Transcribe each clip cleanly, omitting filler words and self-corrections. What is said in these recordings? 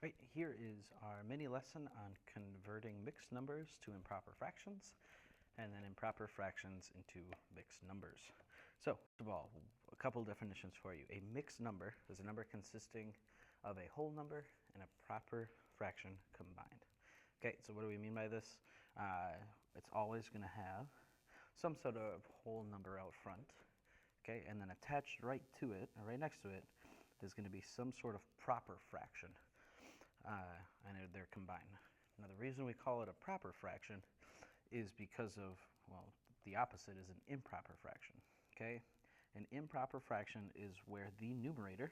Right, here is our mini lesson on converting mixed numbers to improper fractions, and then improper fractions into mixed numbers. So, first of all, a couple definitions for you. A mixed number is a number consisting of a whole number and a proper fraction combined. Okay, so what do we mean by this? It's always going to have some sort of whole number out front, okay, and then attached right to it, or right next to it, is going to be some sort of proper fraction. And they're combined. Now, the reason we call it a proper fraction is because of, well, the opposite is an improper fraction, okay? An improper fraction is where the numerator,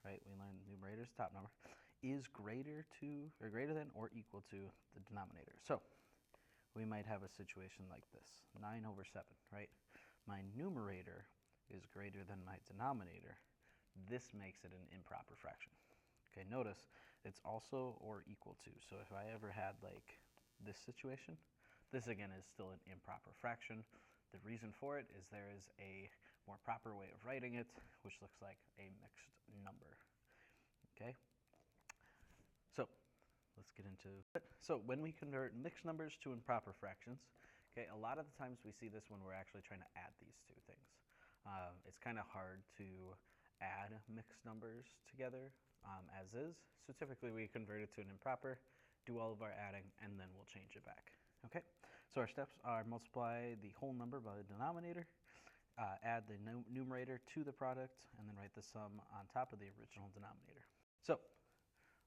right, we learned the numerator is top number, is greater than or equal to the denominator. So, we might have a situation like this, 9 over 7, right? My numerator is greater than my denominator. This makes it an improper fraction. Okay, notice it's also or equal to. So if I ever had like this situation, this again is still an improper fraction. The reason for it is there is a more proper way of writing it, which looks like a mixed number. Okay, so let's get into it. So when we convert mixed numbers to improper fractions, okay, a lot of the times we see this when we're actually trying to add these two things. It's kind of hard to add mixed numbers together as is. So typically we convert it to an improper, do all of our adding, and then we'll change it back. Okay, so our steps are multiply the whole number by the denominator, add the numerator to the product, and then write the sum on top of the original denominator. So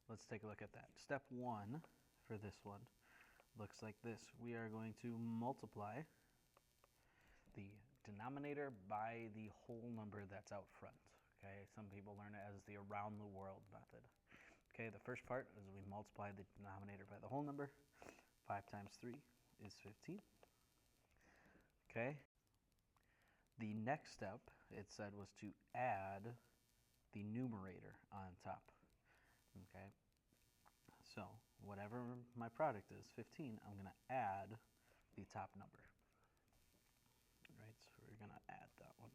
let's take a look at that. Step 1 for this one looks like this. We are going to multiply the denominator by the whole number that's out front. Okay, some people learn it as the around the world method. Okay, the first part is we multiply the denominator by the whole number. 5 times 3 is 15. Okay, the next step, it said, was to add the numerator on top. Okay, so whatever my product is, 15, I'm going to add the top number. Right, so we're going to add that one.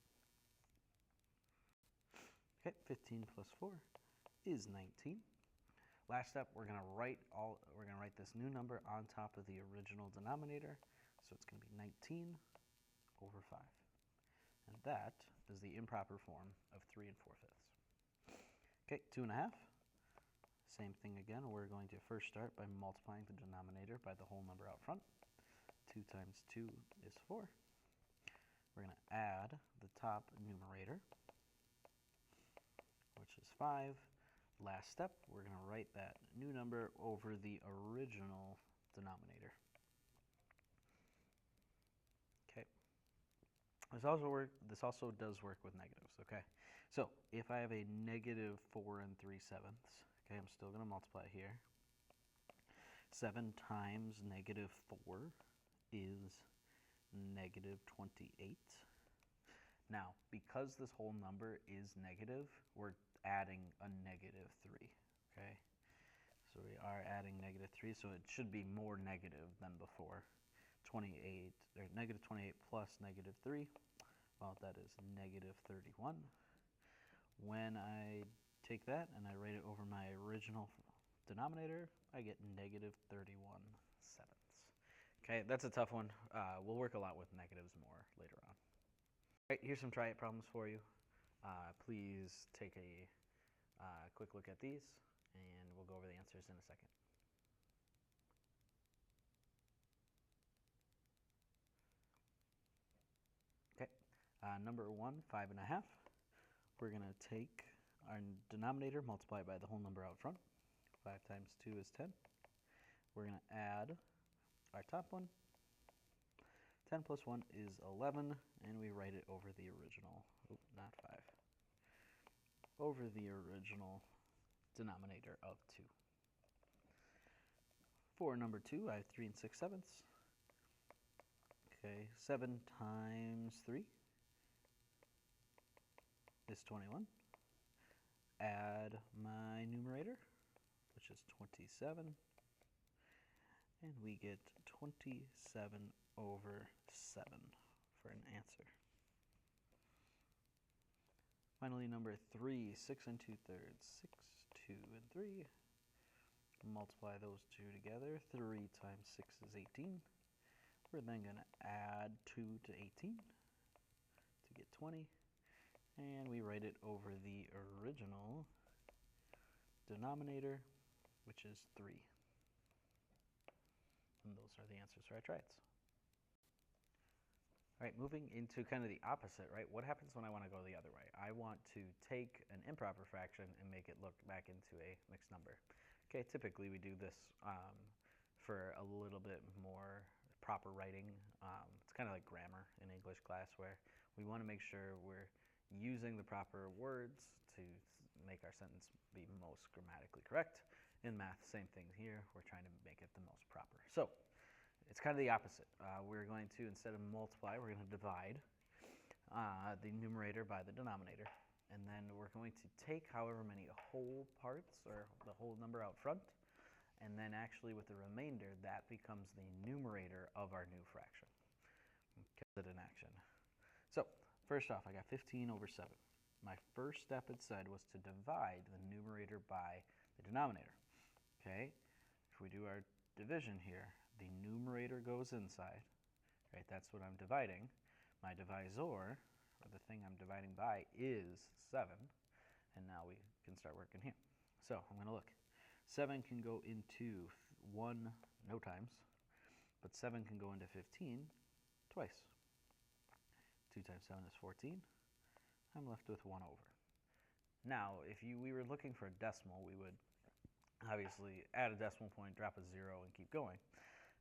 Okay, 15 plus 4 is 19. Last step, we're going to write this new number on top of the original denominator. So it's going to be 19 over 5. And that is the improper form of 3 4/5. Okay, 2.5. Same thing again. We're going to first start by multiplying the denominator by the whole number out front. 2 times 2 is 4. We're going to add the top numerator, which is 5. Last step, we're going to write that new number over the original denominator. Okay. This also does work with negatives, okay? So if I have a negative 4 3/7, okay, I'm still going to multiply here. 7 times negative 4 is negative 28. Now, because this whole number is negative, we're adding a negative 3, okay? So we are adding negative 3, so it should be more negative than before. 28, or negative 28 plus negative 3, well, that is negative 31. When I take that and I write it over my original denominator, I get negative 31/7. Okay, that's a tough one. We'll work a lot with negatives more later on. All right, here's some try it problems for you. Please take a quick look at these, and we'll go over the answers in a second. Okay, number 1, 5.5. We're going to take our denominator, multiply it by the whole number out front. 5 times 2 is 10. We're going to add our top one. 10 plus 1 is 11, and we write it over the original, not 5, over the original denominator of 2. For number 2, I have 3 6/7. Okay, 7 times 3 is 21. Add my numerator, which is 27, and we get 27 over 7 for an answer. Finally, number 3, 6 2/3. 6, 2, and 3 multiply those two together. 3 times 6 is 18. We're then going to add 2 to 18 to get 20. And we write it over the original denominator, which is 3. And those are the answers for our triads. All right, moving into kind of the opposite, right? What happens when I want to go the other way? I want to take an improper fraction and make it look back into a mixed number. Okay, typically we do this for a little bit more proper writing. It's kind of like grammar in English class, where we want to make sure we're using the proper words to make our sentence be most grammatically correct. In math, same thing here. We're trying to make it the most proper. So it's kind of the opposite. We're going to, instead of multiply, we're going to divide the numerator by the denominator. And then we're going to take however many whole parts, or the whole number out front, and then actually with the remainder, that becomes the numerator of our new fraction. Okay, it in action. So first off, I got 15 over 7. My first step, it said, was to divide the numerator by the denominator. Okay, if we do our division here, the numerator goes inside, right? That's what I'm dividing. My divisor, or the thing I'm dividing by, is 7. And now we can start working here. So I'm going to look. 7 can go into 1 no times, but 7 can go into 15 twice. 2 times 7 is 14. I'm left with 1 over. Now, if we were looking for a decimal, we would obviously add a decimal point, drop a 0, and keep going.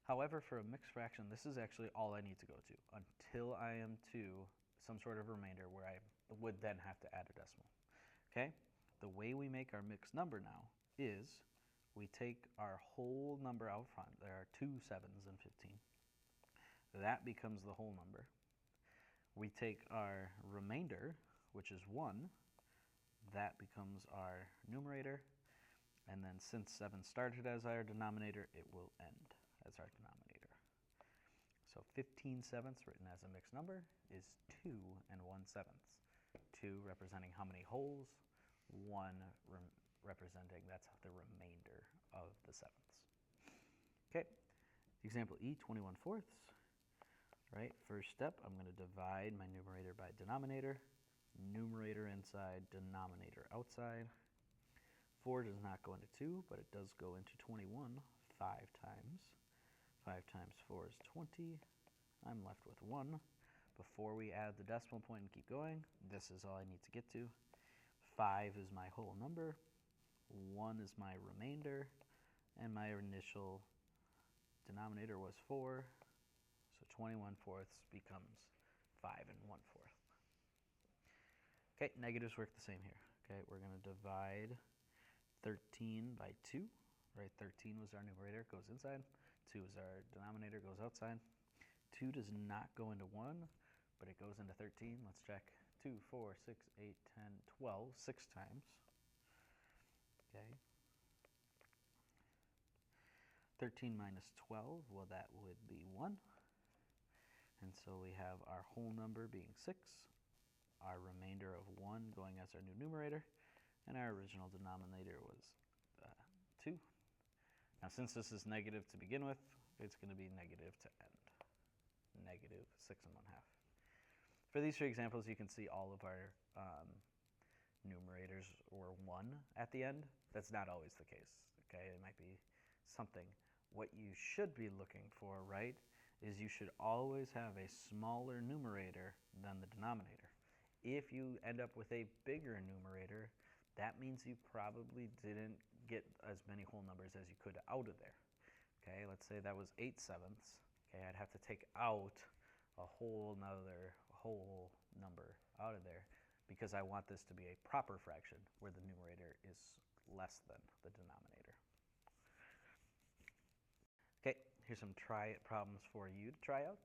However, for a mixed fraction, this is actually all I need to go to until I am to some sort of remainder where I would then have to add a decimal. Okay? The way we make our mixed number now is we take our whole number out front. There are 2 7s in 15. That becomes the whole number. We take our remainder, which is 1. That becomes our numerator. And then since 7 started as our denominator, it will end as our denominator. So 15 sevenths, written as a mixed number, is 2 and 1 sevenths. 2 representing how many wholes, 1 representing that's the remainder of the sevenths. Okay, example E, 21 fourths. Right, first step, I'm going to divide my numerator by denominator. Numerator inside, denominator outside. 4 does not go into 2, but it does go into 21 5 times. 5 times 4 is 20. I'm left with 1. Before we add the decimal point and keep going, this is all I need to get to. 5 is my whole number. 1 is my remainder. And my initial denominator was 4. So 21 fourths becomes 5 and 1 fourth. Okay, negatives work the same here. Okay, we're going to divide 13 by 2. Right, 13 was our numerator, goes inside. 2 is our denominator, goes outside. 2 does not go into 1, but it goes into 13. Let's check. 2, 4, 6, 8, 10, 12, 6 times. Okay. 13 minus 12, well, that would be 1. And so we have our whole number being 6, our remainder of 1 going as our new numerator, and our original denominator was 2. Now, since this is negative to begin with, it's going to be negative to end. Negative 6 1/2. For these 3 examples, you can see all of our numerators were 1 at the end. That's not always the case. Okay, it might be something. What you should be looking for, right, is you should always have a smaller numerator than the denominator. If you end up with a bigger numerator, that means you probably didn't get as many whole numbers as you could out of there. Okay, let's say that was 8 sevenths. Okay, I'd have to take out a whole number out of there because I want this to be a proper fraction where the numerator is less than the denominator. Okay, here's some problems for you to try out.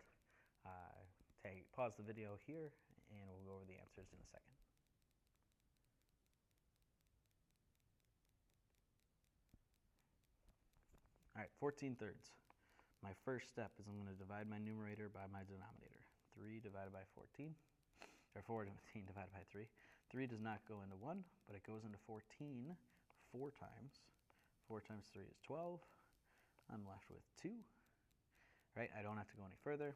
Pause the video here and we'll go over the answers in a second. All right, 14 thirds. My first step is I'm going to divide my numerator by my denominator. 3 divided by 14, or 14 divided by 3. 3 does not go into 1, but it goes into 14 4 times. 4 times 3 is 12. I'm left with 2. Right? I don't have to go any further.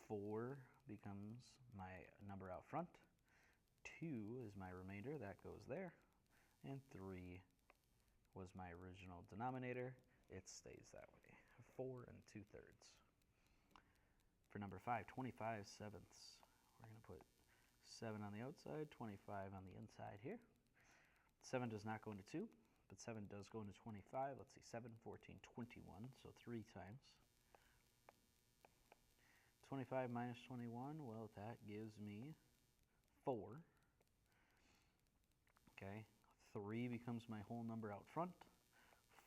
4 becomes my number out front. 2 is my remainder. That goes there. And 3 was my original denominator. It stays that way. 4 2/3. For number 5, 25 sevenths. We're going to put 7 on the outside, 25 on the inside here. 7 does not go into 2, but 7 does go into 25. Let's see, 7, 14, 21, so 3 times. 25 minus 21, well, that gives me 4. Okay, 3 becomes my whole number out front.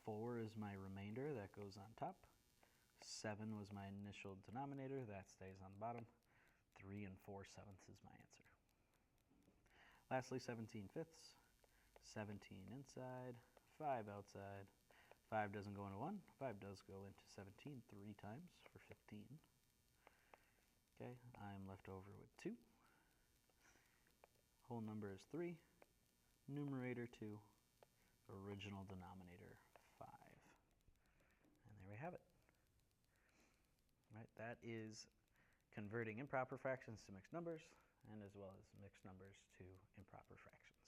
4 is my remainder, that goes on top. 7 was my initial denominator, that stays on the bottom. 3 4 sevenths is my answer. Lastly, 17 fifths. 17 inside, 5 outside. 5 doesn't go into 1, 5 does go into 17 3 times for 15. Okay, I'm left over with 2. Whole number is 3, numerator 2, original denominator 5. And there we have it. Right, that is converting improper fractions to mixed numbers, and as well as mixed numbers to improper fractions.